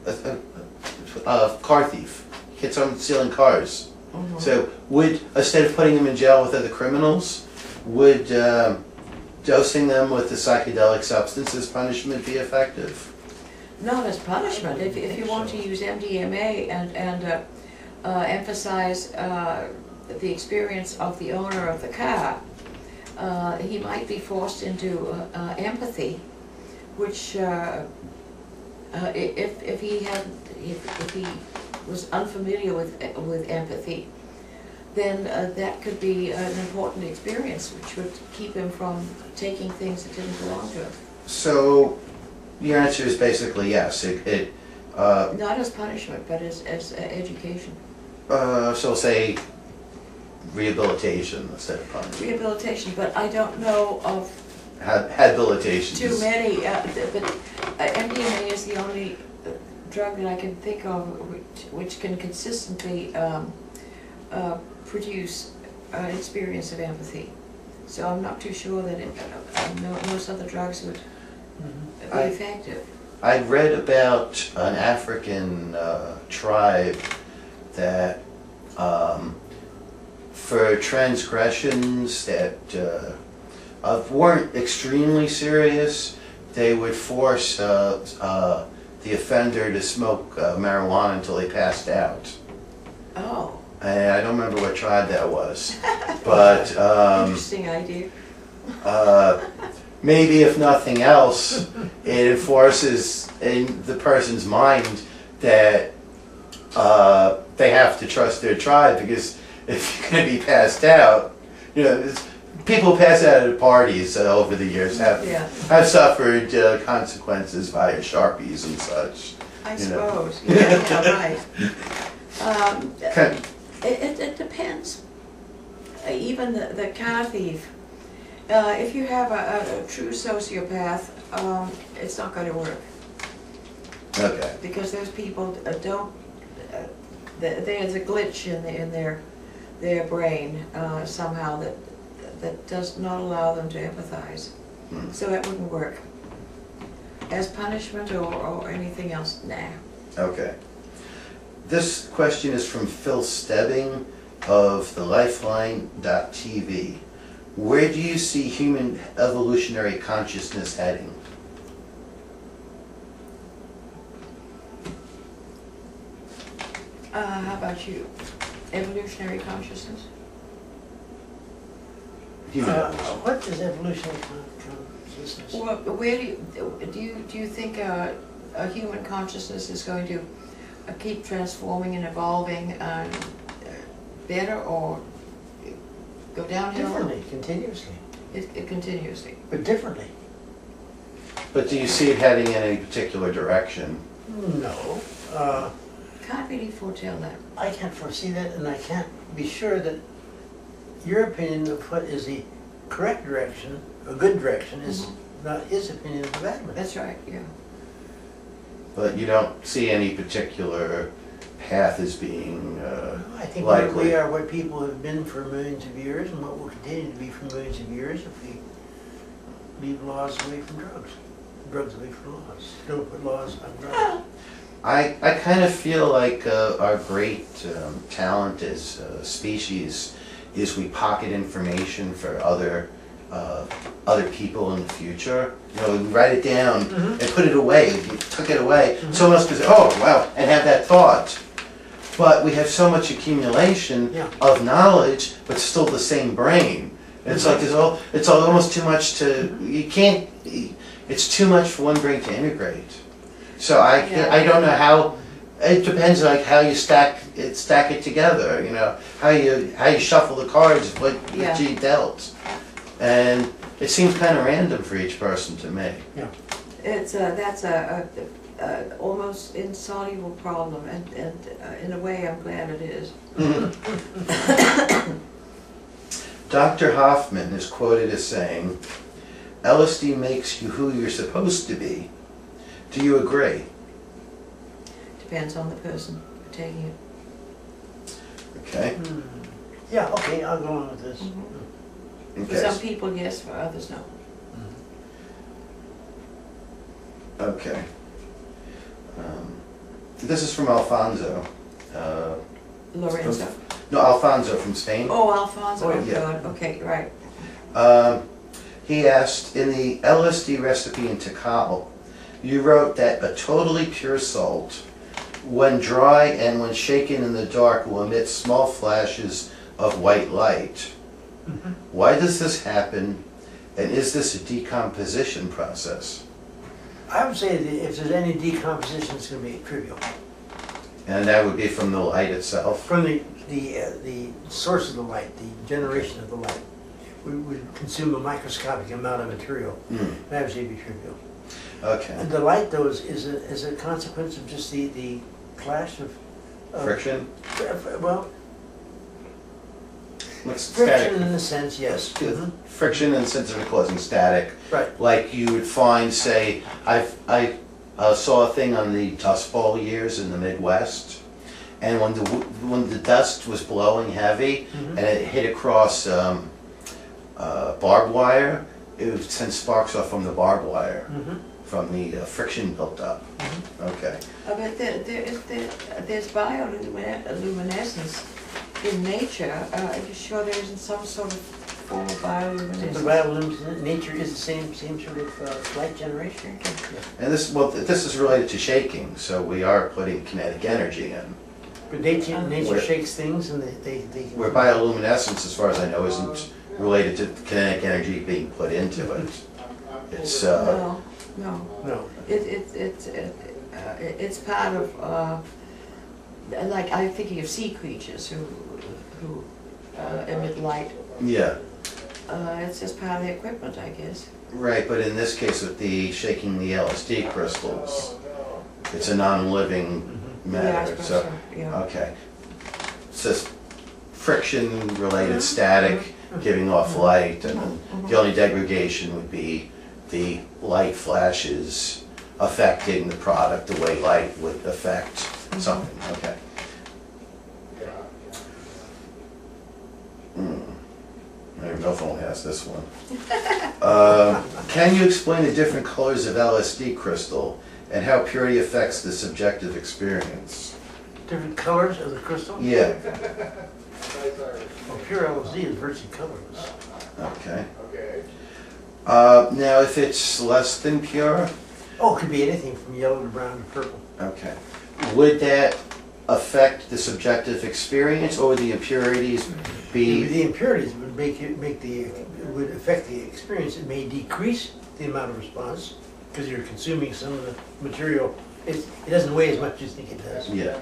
a car thief. Hit someone stealing cars. Mm-hmm. So would, instead of putting them in jail with other criminals, would dosing them with the psychedelic substance as punishment be effective? Not as punishment. If you want to use MDMA and emphasize the experience of the owner of the car, he might be forced into empathy, which if he was unfamiliar with empathy, then that could be an important experience, which would keep him from taking things that didn't belong to him. So your answer is basically yes. Not as punishment, but as education. So say rehabilitation instead of punishment. Rehabilitation, but I don't know of Habilitation. too many. But MDMA is the only drug that I can think of which can consistently produce an experience of empathy. So I'm not too sure that most other drugs would be effective. I read about an African tribe that for transgressions that weren't extremely serious, they would force the offender to smoke marijuana until they passed out. Oh. And I don't remember what tribe that was, but Interesting idea. Maybe if nothing else, it enforces in the person's mind that they have to trust their tribe, because if you're going to be passed out, you know, people pass out at parties over the years have suffered consequences via Sharpies and such. I suppose. Yeah, right. It depends. Even the car thief. If you have a true sociopath, it's not going to work. Okay. Because those people don't. There's a glitch in their brain somehow that does not allow them to empathize. So that wouldn't work. As punishment or anything else, nah. Okay. This question is from Phil Stebbing of the Lifeline.tv. Where do you see human evolutionary consciousness heading? How about you? Evolutionary consciousness? What is evolutionary consciousness? Well, where do you think a human consciousness is going to keep transforming and evolving better, or go downhill? Differently, continuously. It continuously. But differently. But do you see it heading in any particular direction? No. Can't really foretell that. I can't foresee that, and I can't be sure that your opinion of what is the correct direction, a good direction, is not his opinion of the bad one. That's right, yeah. But you don't see any particular path as being I think likely. we are what people have been for millions of years, and what will continue to be for millions of years if we leave laws away from drugs. Drugs away from laws. Don't put laws on drugs. I kind of feel like our great talent as a species is we pocket information for other people in the future. You know, we write it down and put it away. You took it away. Someone else could say, "Oh, wow," and have that thought. But we have so much accumulation of knowledge, but still the same brain. It's like it's almost too much to, you can't. It's too much for one brain to integrate. So I don't know how. It depends like how you stack it together. You know, how you shuffle the cards, what you dealt, and it seems kind of random for each person to me. Yeah. That's a almost insoluble problem, and in a way I'm glad it is. Dr. Hoffman is quoted as saying, "LSD makes you who you're supposed to be." Do you agree? Depends on the person taking it. Okay. Yeah, okay, I'll go on with this. For some people, yes. For others, no. Okay. This is from Alfonso. Lorenzo. No, Alfonso from Spain. Oh, Alfonso, Oh, oh, yeah. God, okay, right. He asked, in the LSD recipe in Tihkal, you wrote that a totally pure salt, when dry and when shaken in the dark, will emit small flashes of white light. Why does this happen, and is this a decomposition process? I would say that if there's any decomposition, it's going to be trivial. And that would be from the light itself? From the source of the light, the generation of the light, we would consume a microscopic amount of material. That would say be trivial. Okay. And the light, though, is a consequence of just the clash of Friction? Well, What's friction static? in a sense, yes. Friction in the sense of it causing static. Right. Like you would find, say, I saw a thing on the Dust Bowl years in the Midwest, and when the dust was blowing heavy and it hit across barbed wire, it would send sparks off from the barbed wire, from the friction built up. Okay. But there's bioluminescence in nature. Are you sure there isn't some sort of form of The bioluminescence? bioluminescent nature is the same sort of light generation. And this is related to shaking, so we are putting kinetic energy in. But nature Where- shakes things, and they Where bioluminescence, as far as I know, isn't related to kinetic energy being put into it. It's No. no. It's part of, like, I'm thinking of sea creatures who emit light. yeah, It's just part of the equipment, I guess. right. But in this case, with the shaking the LSD crystals, it's a non-living Yeah, I matter. suppose So so, yeah. okay, it's just friction-related static giving off light, and then the only degradation would be the light flashes affecting the product the way light would affect something. Okay. I don't know if one has this one. Can you explain the different colors of LSD crystal and how purity affects the subjective experience? Different colors of the crystal? Yeah. Well, pure LSD is virtually colorless. Okay. Now, if it's less than pure, Oh, it could be anything from yellow to brown to purple. okay, would that affect the subjective experience, or would the impurities be? The impurities would would affect the experience. It may decrease the amount of response because you're consuming some of the material. It doesn't weigh as much as you think it does. Yeah.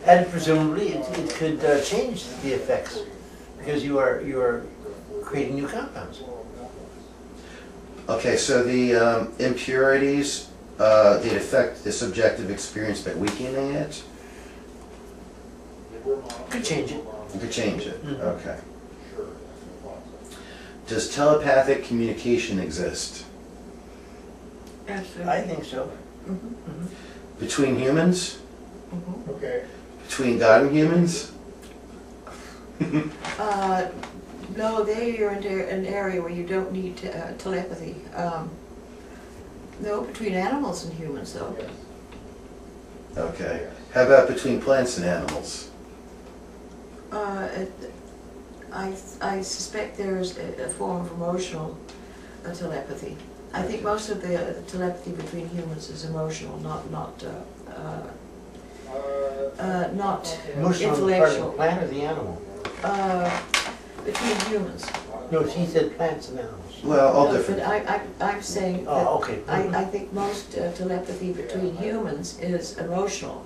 And presumably it could change the effects because you are creating new compounds. Okay, so the impurities, they'd affect the subjective experience by weakening it? Could change it. You could change it, okay. Does telepathic communication exist? Absolutely. I think so. Between humans? Okay. Between God and humans? No, there you're into an area where you don't need telepathy. No, between animals and humans, though. Okay. How about between plants and animals? I suspect there's a form of emotional telepathy. I think most of the telepathy between humans is emotional, not Emotional on the part of the intellectual. plant or the animal? Between humans. No, she said plants and animals. Well, all But different. I'm saying that Oh, okay. I think most telepathy between humans is emotional.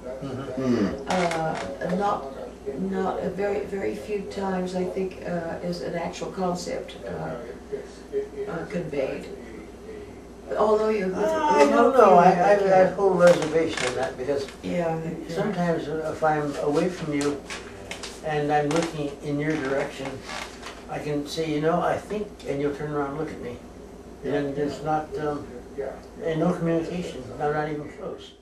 Not very, very few times I think is an actual concept conveyed. Although you, I don't know. I hold a reservation on that because yeah, sometimes if I'm away from you and I'm looking in your direction, I can say, you know, I think, and you'll turn around and look at me. And there's not, and no communication, not even close.